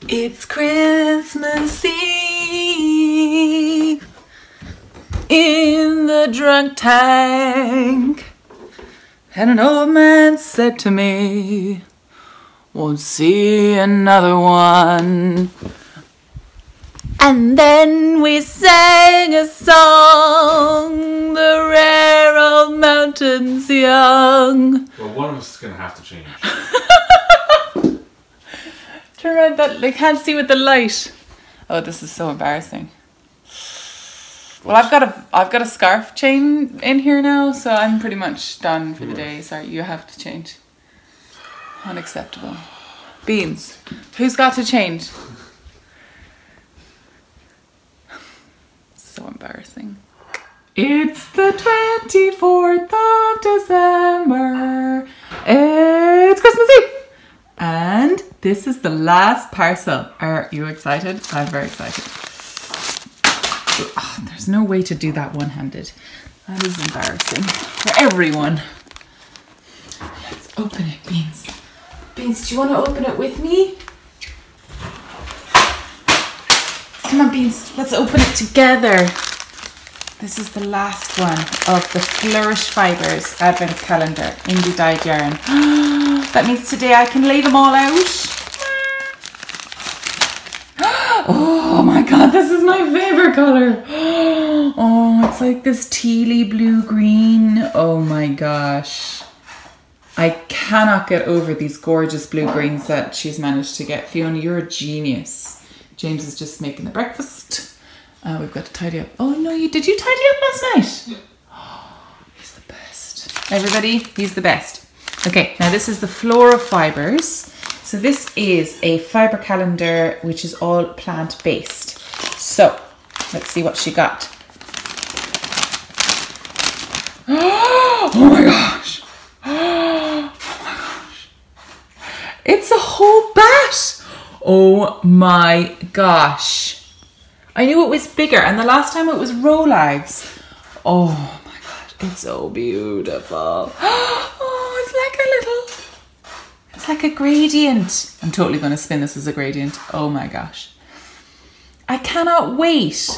It's Christmas Eve in the drunk tank, and an old man said to me, won't see another one. And then we sang a song, the rare old mountains young. Well, one of us is going to have to change. Turn around, that they can't see with the light. Oh, this is so embarrassing. Well, I've got a scarf chain in here now, so I'm pretty much done for the day. Sorry, you have to change. Unacceptable. Beans, who's got to change? So embarrassing. It's the 24th of December. It's Christmas Eve. And this is the last parcel. Are you excited? I'm very excited. Oh, there's no way to do that one-handed. That is embarrassing for everyone. Let's open it, Beans. Beans, do you want to open it with me? Come on, Beans, let's open it together. This is the last one of the Flourish Fibres Advent Calendar Indie Dyed Yarn. That means today I can lay them all out. Oh my god, this is my favourite colour. Oh, it's like this tealy blue green. Oh my gosh. I cannot get over these gorgeous blue greens that she's managed to get. Fiona, you're a genius. James is just making the breakfast. We've got to tidy up. Oh no, did you tidy up last night? Oh, he's the best. Everybody, he's the best. Okay, now this is the Flora Fibres. So this is a fibre calendar which is all plant-based. So let's see what she got. Oh my gosh. Oh my gosh. It's a whole bat. Oh my gosh. I knew it was bigger, and the last time it was Rolags. Oh my gosh, it's so beautiful. Oh, it's like a gradient. I'm totally going to spin this as a gradient. Oh my gosh. I cannot wait.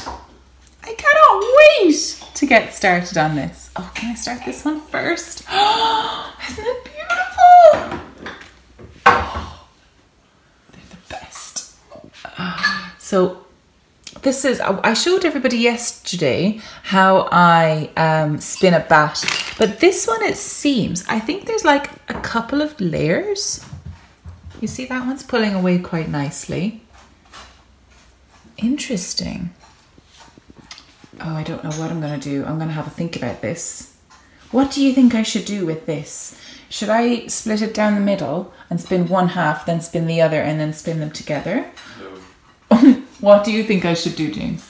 I cannot wait to get started on this. Oh, can I start this one first? Oh, isn't it beautiful? Oh, they're the best. So this is, I showed everybody yesterday how I spin a bat, but this one, it seems, I think there's like a couple of layers. You see that one's pulling away quite nicely. Interesting. Oh, I don't know what I'm going to do. I'm going to have a think about this. What do you think I should do with this? Should I split it down the middle and spin one half, then spin the other, and then spin them together? No. What do you think I should do, James?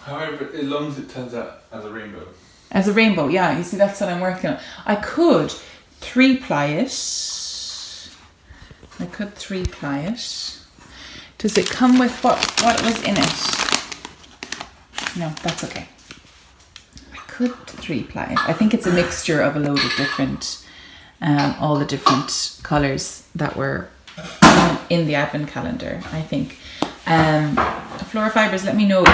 However, as long as it turns out as a rainbow. As a rainbow, yeah. You see, that's what I'm working on. I could 3-ply it. I could 3-ply it. Does it come with what was in it? No, that's okay. I could 3-ply it. I think it's a mixture of a load of different, all the different colours that were in the advent calendar, I think. Flora Fibres, let me know.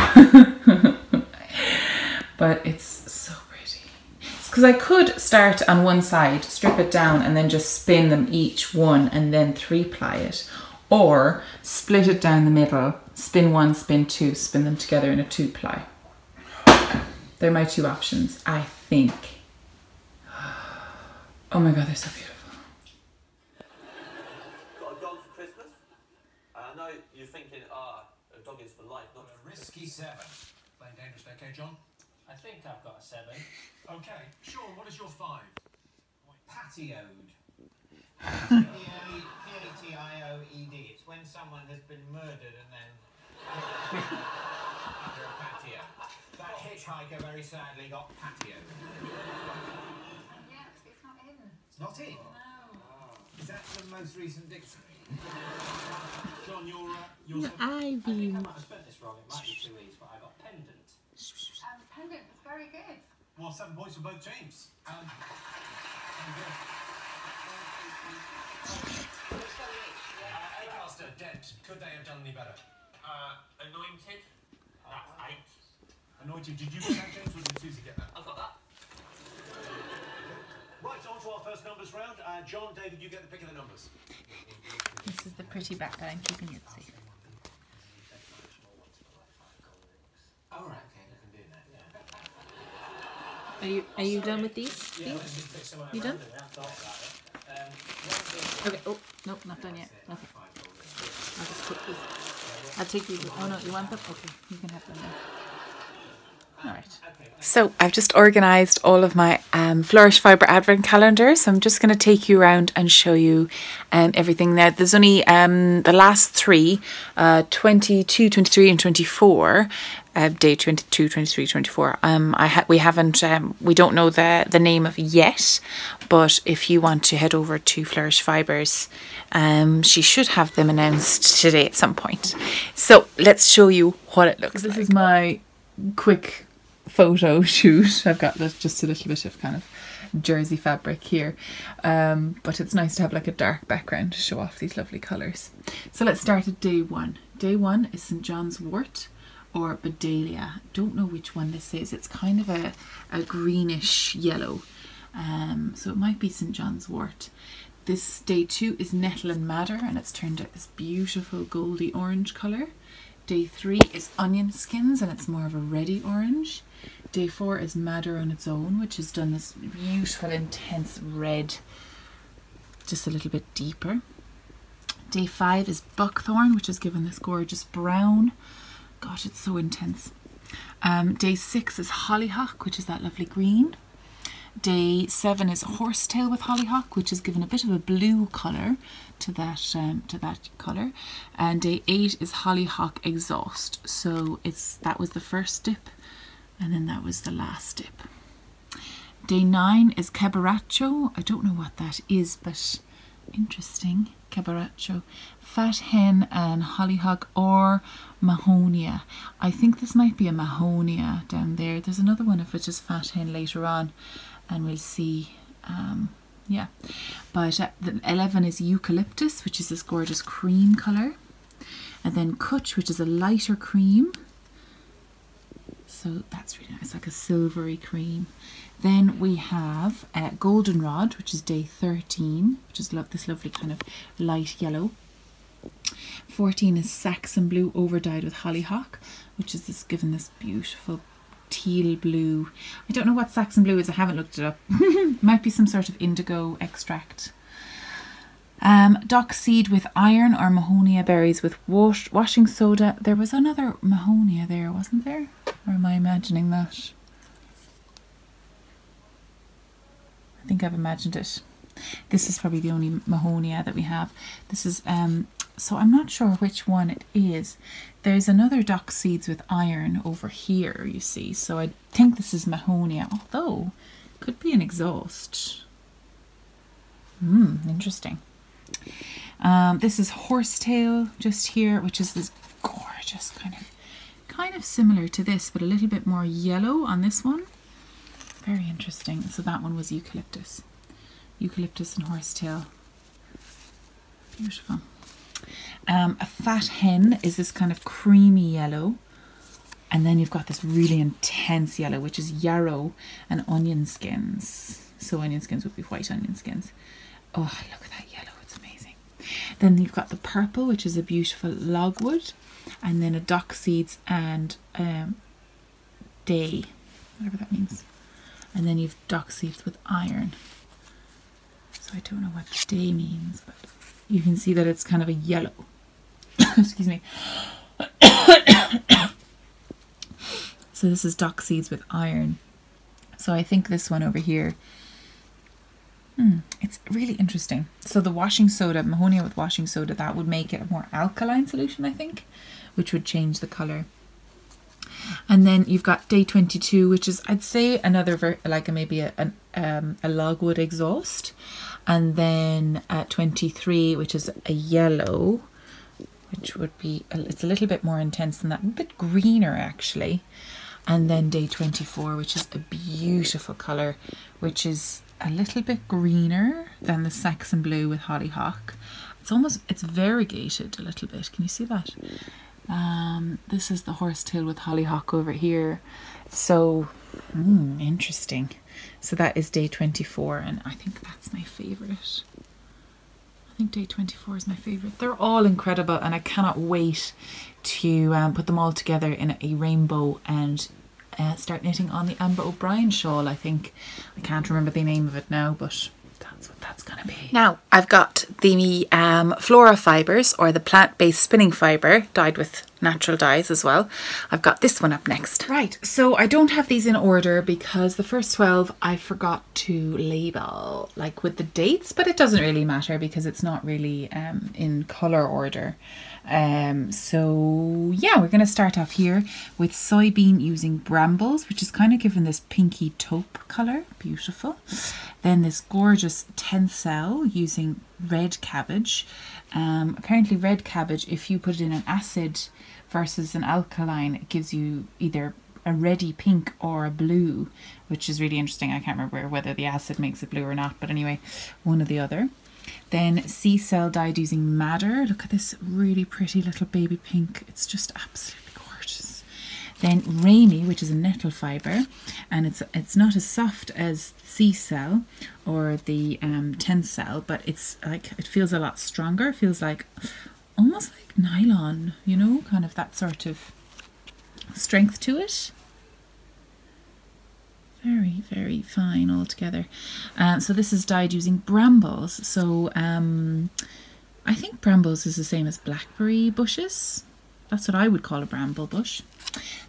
But it's so pretty. It's because I could start on one side, strip it down, and then just spin them each one and then 3-ply it. Or split it down the middle, spin one, spin two, spin them together in a 2-ply. They're my two options, I think. Oh my god, they're so beautiful. Got a dog for Christmas? I know you're thinking, a dog is for life, not a risky 7. Playing dangerous, okay, John? I think I've got a 7. Okay, sure. What is your 5? Patioed. P-A-T-I-O-E-D. It's when someone has been murdered and then under a patio. That hitchhiker very sadly got patioed. Yeah, it's not in. It's not in? No. Is that the most recent dictionary? John, your I think I might have spent this wrong. It might be 2 E's, but I got pendant. Pendant was very good. Well, 7 points for both teams. Master, Dent, could they have done any better? Anointed. That's 8. Anointed, did you get that, James, or did Susie get that? I've got that. Right, on to our first numbers round. John, David, you get the pick of the numbers. This is the pretty background, keeping it safe. All right, okay, I can do that. Yeah. Are you done with these? Yeah, let's just pick some You done? We haven't thought about it. Okay. Oh, no, not done yet. Okay. I'll just take these. I'll take these. Oh no, you want them? Okay, you can have them now. All right. So I've just organised all of my Flourish Fibre Advent calendars. So I'm just going to take you around and show you everything. Now there's only the last 3, 22, 23 and 24. Day 22, 23, 24. We don't know the name of yet, but if you want to head over to Flourish Fibres, she should have them announced today at some point. So let's show you what it looks like. This is my quick photo shoot. I've got just a little bit of kind of jersey fabric here, but it's nice to have like a dark background to show off these lovely colours. So let's start at day 1. Day 1 is St. John's wort or Bedelia. Don't know which one this is. It's kind of a greenish yellow, so it might be St. John's wort. This day 2 is Nettle and Madder, and it's turned out this beautiful goldy orange colour. Day 3 is Onion Skins, and it's more of a reddy orange. Day 4 is Madder on its own, which has done this beautiful intense red, just a little bit deeper. Day 5 is Buckthorn, which has given this gorgeous brown. Gosh, it's so intense. Day 6 is Hollyhock, which is that lovely green. Day 7 is Horsetail with Hollyhock, which has given a bit of a blue colour to that colour. And day 8 is Hollyhock Exhaust. So that was the first dip, and then that was the last dip. Day 9 is Cabaraccio. I don't know what that is, but interesting. Cabaraccio, Fat Hen and Hollyhock or Mahonia. I think this might be a Mahonia down there. There's another one of which is Fat Hen later on, and we'll see. Yeah, but the 11 is Eucalyptus, which is this gorgeous cream colour, and then Kutch, which is a lighter cream. So that's really nice, like a silvery cream. Then we have Goldenrod, which is day 13, which is this lovely kind of light yellow. 14 is Saxon Blue overdyed with Hollyhock, which is given this beautiful teal blue. I don't know what Saxon Blue is, I haven't looked it up. Might be some sort of indigo extract. Dock Seed with Iron or Mahonia Berries with washing soda. There was another Mahonia there, wasn't there? Or am I imagining that? I think I've imagined it. This is probably the only Mahonia that we have. This is, so I'm not sure which one it is. There's another Dock Seeds with Iron over here, you see. So I think this is Mahonia, although it could be an exhaust. Interesting. This is Horsetail just here, which is this gorgeous kind of similar to this, but a little bit more yellow on this one. Very interesting. So that one was Eucalyptus. Eucalyptus and Horsetail. Beautiful. A Fat Hen is this kind of creamy yellow. And then you've got this really intense yellow, which is Yarrow and Onion Skins. So Onion Skins would be white onion skins. Oh, look at that yellow. It's amazing. Then you've got the purple, which is a beautiful Logwood. And then a Dock Seeds and Day, whatever that means. And then you've Dock Seeds with Iron. So I don't know what Day means, but you can see that it's kind of a yellow. Excuse me. So this is Dock Seeds with Iron. So I think this one over here, it's really interesting. So the washing soda, Mahonia with washing soda, that would make it a more alkaline solution, I think, which would change the colour. And then you've got day 22, which is, I'd say, another maybe a Logwood exhaust. And then 23, which is a yellow, which would be, it's a little bit more intense than that, a bit greener actually. And then day 24, which is a beautiful colour, which is a little bit greener than the Saxon Blue with Hollyhock. it's variegated a little bit. Can you see that? This is the horsetail with hollyhock over here. So, interesting. So that is day 24, and I think that's my favourite. I think day 24 is my favourite. They're all incredible, and I cannot wait to put them all together in a rainbow and start knitting on the Amber O'Brien shawl, I think. I can't remember the name of it now, but that's what that's gonna be. Now, I've got the Flora fibres, or the plant-based spinning fibre, dyed with natural dyes as well. I've got this one up next. Right, so I don't have these in order because the first 12 I forgot to label, like with the dates, but it doesn't really matter because it's not really in colour order. So yeah, we're going to start off here with soybean using brambles, which is kind of given this pinky taupe colour. Beautiful. Then this gorgeous tencel using red cabbage. Apparently red cabbage, if you put it in an acid versus an alkaline, it gives you either a reddy pink or a blue, which is really interesting. I can't remember whether the acid makes it blue or not, but anyway, one or the other. Then sea cell dyed using madder. Look at this really pretty little baby pink. It's just absolutely gorgeous. Then Raimi, which is a nettle fibre, and it's not as soft as sea cell or the tencel, but it's like, it feels a lot stronger. It feels like almost like nylon, you know, kind of that sort of strength to it. Very, very fine altogether. So this is dyed using brambles. So I think brambles is the same as blackberry bushes. That's what I would call a bramble bush.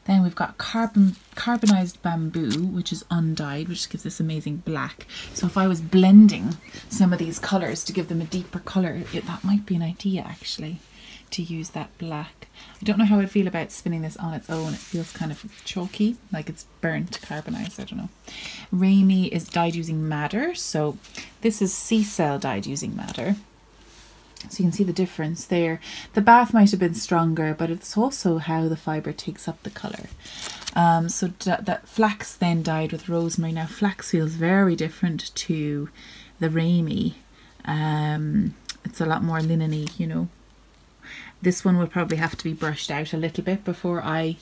Then we've got carbonized bamboo, which is undyed, which gives this amazing black. So if I was blending some of these colours to give them a deeper colour, that might be an idea actually, to use that black. I don't know how I'd feel about spinning this on its own. It feels kind of chalky, like it's burnt, carbonized, I don't know. Raimi is dyed using madder. So this is sea cell dyed using madder. So you can see the difference there. The bath might have been stronger, but it's also how the fibre takes up the colour. So that flax then dyed with rosemary. Now flax feels very different to the Raimi. It's a lot more linen-y, you know. This one will probably have to be brushed out a little bit before I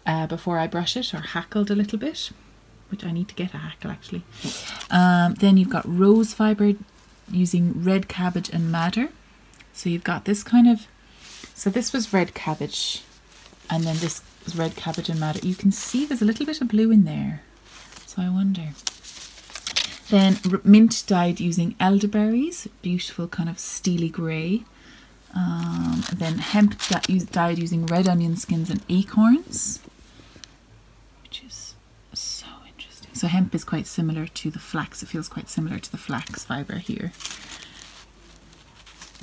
brush it, or hackled a little bit, which I need to get a hackle actually. Then you've got rose fibre using red cabbage and madder. So you've got this kind of, so this was red cabbage, and then this is red cabbage and madder. You can see there's a little bit of blue in there, so I wonder. Then mint dyed using elderberries, beautiful kind of steely grey. Then hemp dyed using red onion skins and acorns, which is so interesting. So hemp is quite similar to the flax. It feels quite similar to the flax fibre here.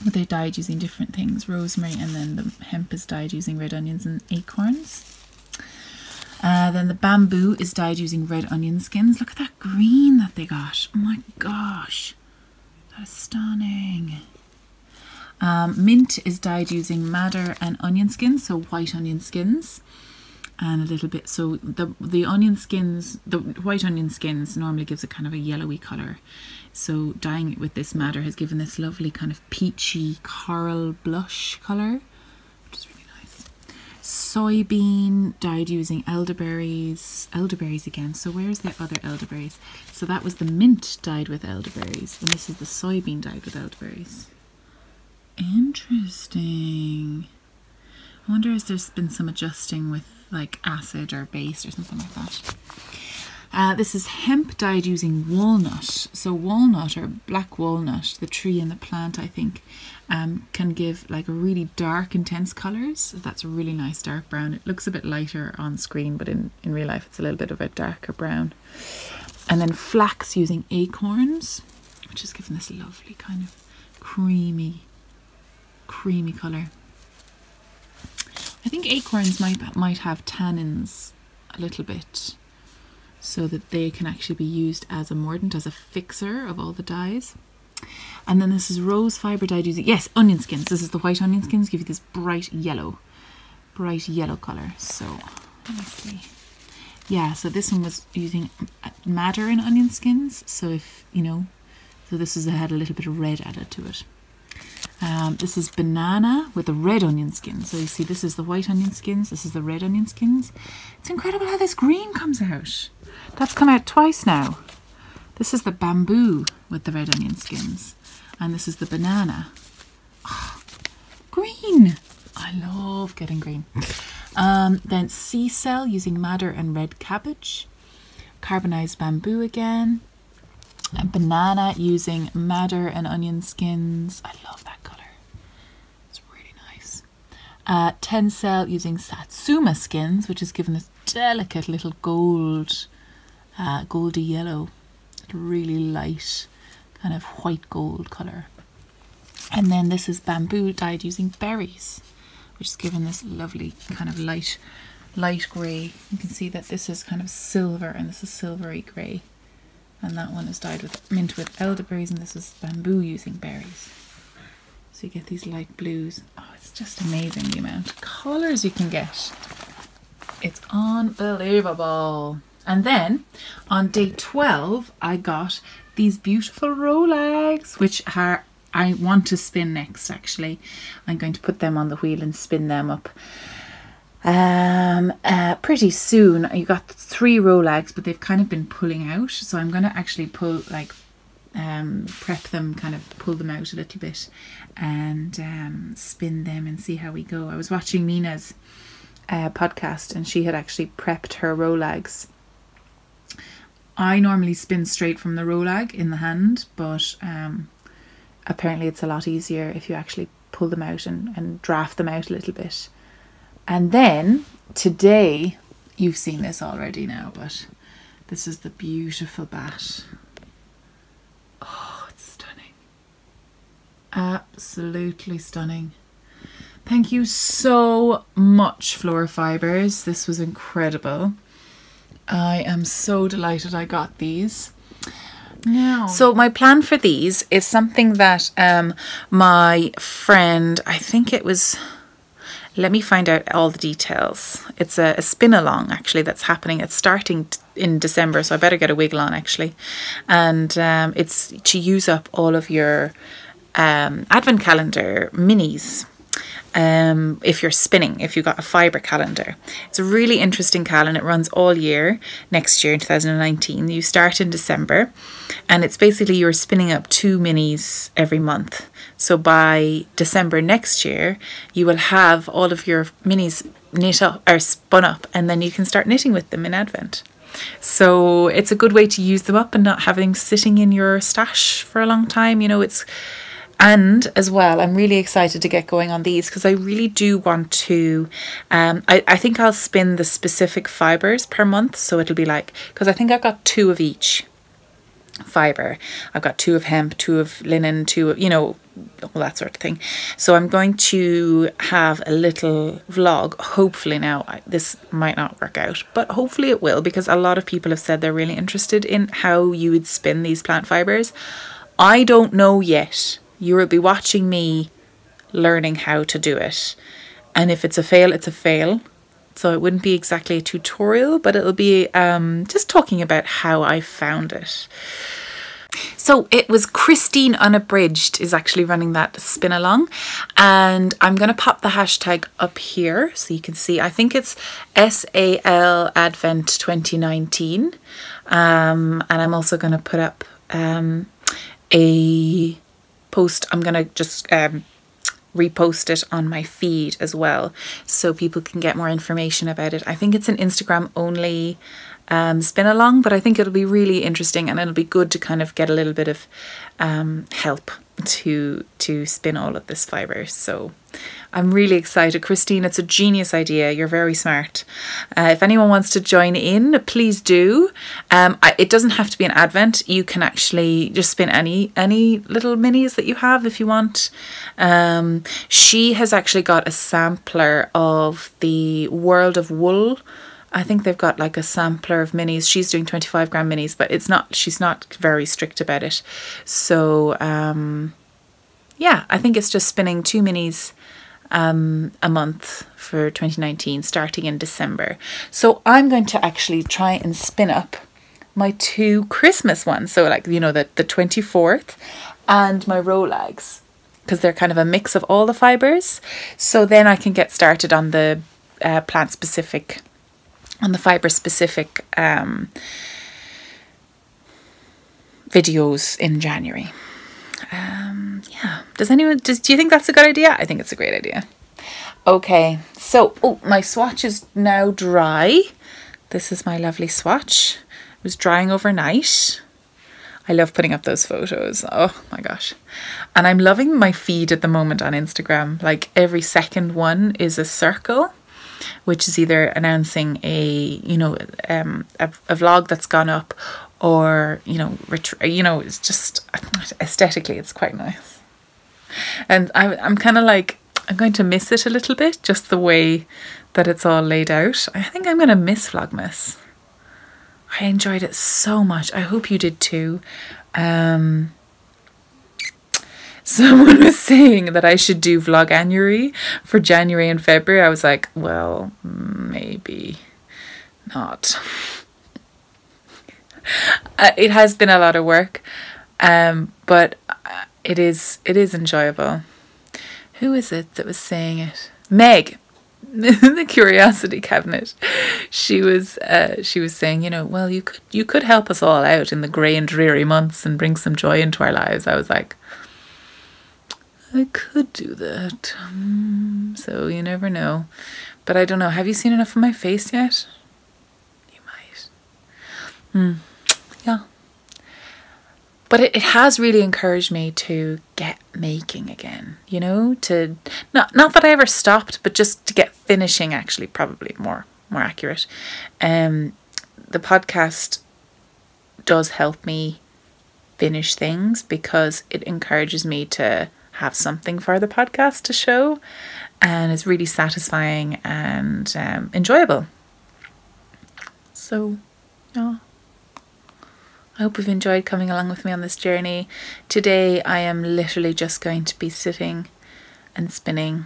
But they're dyed using different things. Rosemary, and then the hemp is dyed using red onions and acorns. Then the bamboo is dyed using red onion skins. Look at that green that they got. Oh my gosh. That is stunning. Mint is dyed using madder and onion skins, so white onion skins, and a little bit, so the onion skins, the white onion skins normally gives a kind of a yellowy colour, so dyeing it with this madder has given this lovely kind of peachy coral blush colour, which is really nice. Soybean dyed using elderberries again, so where's the other elderberries? So that was the mint dyed with elderberries, and this is the soybean dyed with elderberries. Interesting. I wonder if there's been some adjusting with like acid or base or something like that. This is hemp dyed using walnut. So walnut, or black walnut, the tree and the plant, I think, can give like a really dark, intense colours. That's a really nice dark brown. It looks a bit lighter on screen, but in real life it's a little bit of a darker brown. And then flax using acorns, which is giving this lovely kind of creamy colour. I think acorns might have tannins a little bit, so that they can actually be used as a mordant, as a fixer of all the dyes. And then this is rose fibre dyed using, yes, onion skins. This is the white onion skins, give you this bright yellow colour. So let me see. Yeah, so this one was using madder and onion skins. So if you know, so this had a little bit of red added to it. This is banana with the red onion skins. So you see, this is the white onion skins, this is the red onion skins. It's incredible how this green comes out. That's come out twice now. This is the bamboo with the red onion skins. And this is the banana. Oh, green! I love getting green. Then sea cell using madder and red cabbage. Carbonized bamboo again. And banana using madder and onion skins. I love that colour. It's really nice. Tencel using satsuma skins, which is given this delicate little gold, goldy yellow, really light kind of white gold colour. And then this is bamboo dyed using berries, which is given this lovely kind of light grey. You can see that this is kind of silver and this is silvery grey. And that one is dyed with mint with elderberries, and this is bamboo using berries. So you get these light blues. Oh, it's just amazing the amount of colours you can get. It's unbelievable. And then on day 12, I got these beautiful Rolex, which are, I want to spin next actually. I'm going to put them on the wheel and spin them up. Pretty soon. You got 3 Rolex, but they've kind of been pulling out, so I'm going to actually pull, like, prep them, kind of pull them out a little bit and spin them and see how we go. I was watching Mina's podcast, and she had actually prepped her Rolex. I normally spin straight from the Rolag in the hand, but apparently it's a lot easier if you actually pull them out and draft them out a little bit. And then today, you've seen this already now, but this is the beautiful bat. Oh, it's stunning. Absolutely stunning. Thank you so much, Floor Fibres. This was incredible. I am so delighted I got these. Now, so my plan for these is something that my friend, I think it was... Let me find out all the details. It's a spin along actually that's happening. It's starting in December, so I better get a wiggle on actually. And it's to use up all of your advent calendar minis. If you're spinning, if you've got a fibre calendar. It's a really interesting calendar. It runs all year next year in 2019. You start in December, and it's basically you're spinning up 2 minis every month. So by December next year, you will have all of your minis knit up or spun up, and then you can start knitting with them in Advent. So it's a good way to use them up and not having sitting in your stash for a long time. You know, it's... And as well, I'm really excited to get going on these because I really do want to, I think I'll spin the specific fibres per month. So it'll be like, because I think I've got 2 of each fibre. I've got 2 of hemp, 2 of linen, 2 of, you know, all that sort of thing. So I'm going to have a little vlog. Hopefully now, this might not work out, but hopefully it will, because a lot of people have said they're really interested in how you would spin these plant fibres. I don't know yet. You will be watching me learning how to do it. And if it's a fail, it's a fail. So it wouldn't be exactly a tutorial, but it'll be just talking about how I found it. So it was Christine Unabridged is actually running that spin along. And I'm going to pop the hashtag up here so you can see. I think it's SAL Advent 2019. And I'm also going to put up a... post. I'm gonna just repost it on my feed as well so people can get more information about it. I think it's an Instagram only spin along, but I think it'll be really interesting and it'll be good to kind of get a little bit of help to spin all of this fibre. So I'm really excited. Christine, it's a genius idea. You're very smart. If anyone wants to join in, please do. It doesn't have to be an Advent. You can actually just spin any little minis that you have if you want. She has actually got a sampler of the World of Wool. I think they've got like a sampler of minis. She's doing 25 gram minis, but it's not, she's not very strict about it. So yeah, I think it's just spinning 2 minis a month for 2019, starting in December. So I'm going to actually try and spin up my 2 Christmas ones. So like, you know, the 24th and my Rolex. because they're kind of a mix of all the fibres. So then I can get started on the plant specific, on the fibre specific videos in January. Yeah, do you think that's a good idea? I think it's a great idea. Okay, so my swatch is now dry. This is my lovely swatch. It was drying overnight. I love putting up those photos. Oh my gosh. And I'm loving my feed at the moment on Instagram. Like every second one is a circle, which is either announcing a vlog that's gone up, or it's just aesthetically it's quite nice. And I'm kind of like, I'm going to miss it a little bit, just the way that it's all laid out. I think I'm going to miss Vlogmas. I enjoyed it so much. I hope you did too. Someone was saying that I should do Vloganuary for January and February. I was like, well, maybe not. It has been a lot of work, but it is enjoyable. Who is it that was saying it? Meg, the curiosity cabinet. She was saying, well, you could help us all out in the grey and dreary months and bring some joy into our lives. I was like, I could do that. So you never know. But I don't know. Have you seen enough of my face yet? You might. Yeah. But it has really encouraged me to get making again, to not that I ever stopped, but just to get finishing, actually, probably more accurate. The podcast does help me finish things because it encourages me to have something for the podcast to show, and it's really satisfying and enjoyable. So, yeah. I hope you've enjoyed coming along with me on this journey. Today I am literally just going to be sitting and spinning.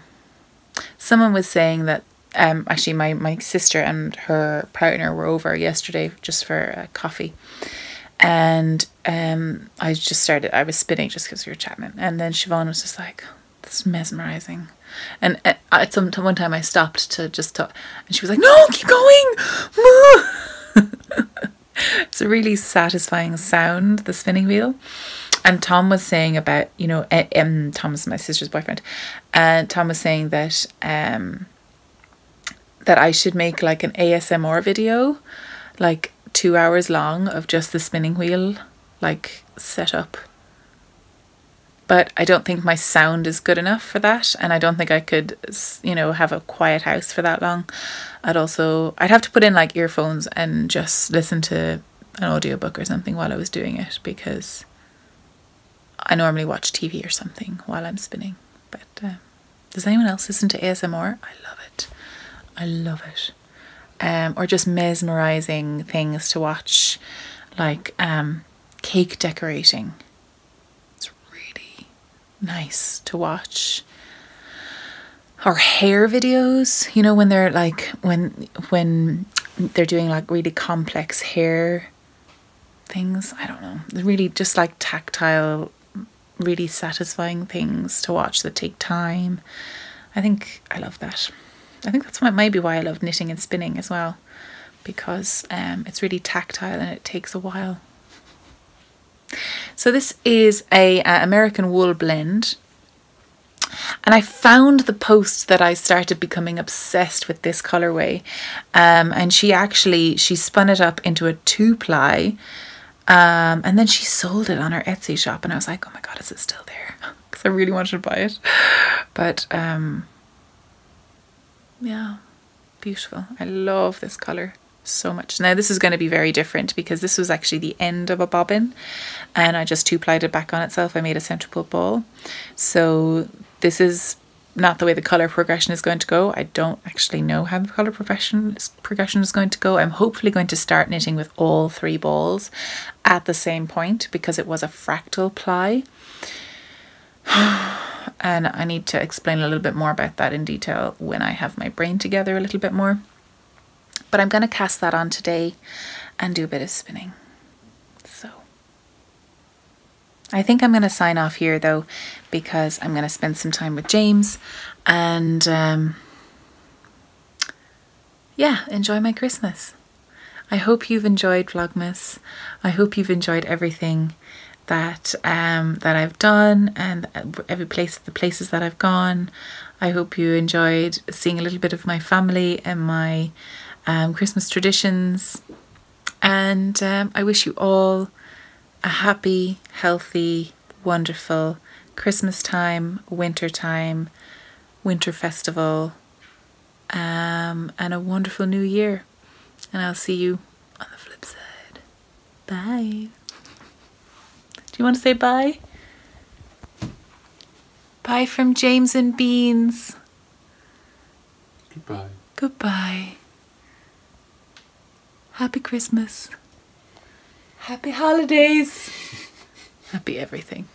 Someone was saying that actually my sister and her partner were over yesterday just for coffee, and I was spinning just because we were chatting, and then Siobhan was just like, "This is mesmerizing." And at one time I stopped to just talk, and she was like, "No, keep going." It's a really satisfying sound, the spinning wheel. And Tom was saying about, Tom is my sister's boyfriend, and Tom was saying that that I should make like an ASMR video, like 2 hours long, of just the spinning wheel, like set up. But I don't think my sound is good enough for that, and I don't think I could, have a quiet house for that long. I'd have to put in like earphones and just listen to an audiobook or something while I was doing it, because I normally watch TV or something while I'm spinning. But does anyone else listen to ASMR? I love it. I love it. Or just mesmerizing things to watch, like cake decorating. It's really nice to watch. Or hair videos, when they're like, when they're doing like really complex hair things. I don't know. They're really just like tactile, really satisfying things to watch that take time. I think I love that. I think that's maybe why I love knitting and spinning as well, because it's really tactile and it takes a while. So this is a American wool blend. And I found the post that I started becoming obsessed with this colourway, and she spun it up into a 2-ply, and then she sold it on her Etsy shop, and I was like, oh my god, is it still there? Because I really wanted to buy it. But yeah, beautiful. I love this colour so much. Now this is going to be very different because this was actually the end of a bobbin, and I just 2-plied it back on itself. I made a centre pull ball. So this is not the way the colour progression is going to go. I don't actually know how the colour progression is going to go. I'm hopefully going to start knitting with all 3 balls at the same point, because it was a fractal ply. And I need to explain a little bit more about that in detail when I have my brain together a little bit more. But I'm going to cast that on today and do a bit of spinning. So I think I'm going to sign off here though, because I'm going to spend some time with James and yeah, enjoy my Christmas. I hope you've enjoyed Vlogmas. I hope you've enjoyed everything that that I've done and the places that I've gone. I hope you enjoyed seeing a little bit of my family and my Christmas traditions. And I wish you all a happy, healthy, wonderful Christmas time, winter festival, and a wonderful new year. And I'll see you on the flip side. Bye. Do you want to say bye? Bye from James and Beans. Goodbye. Goodbye. Happy Christmas. Happy holidays. Happy everything.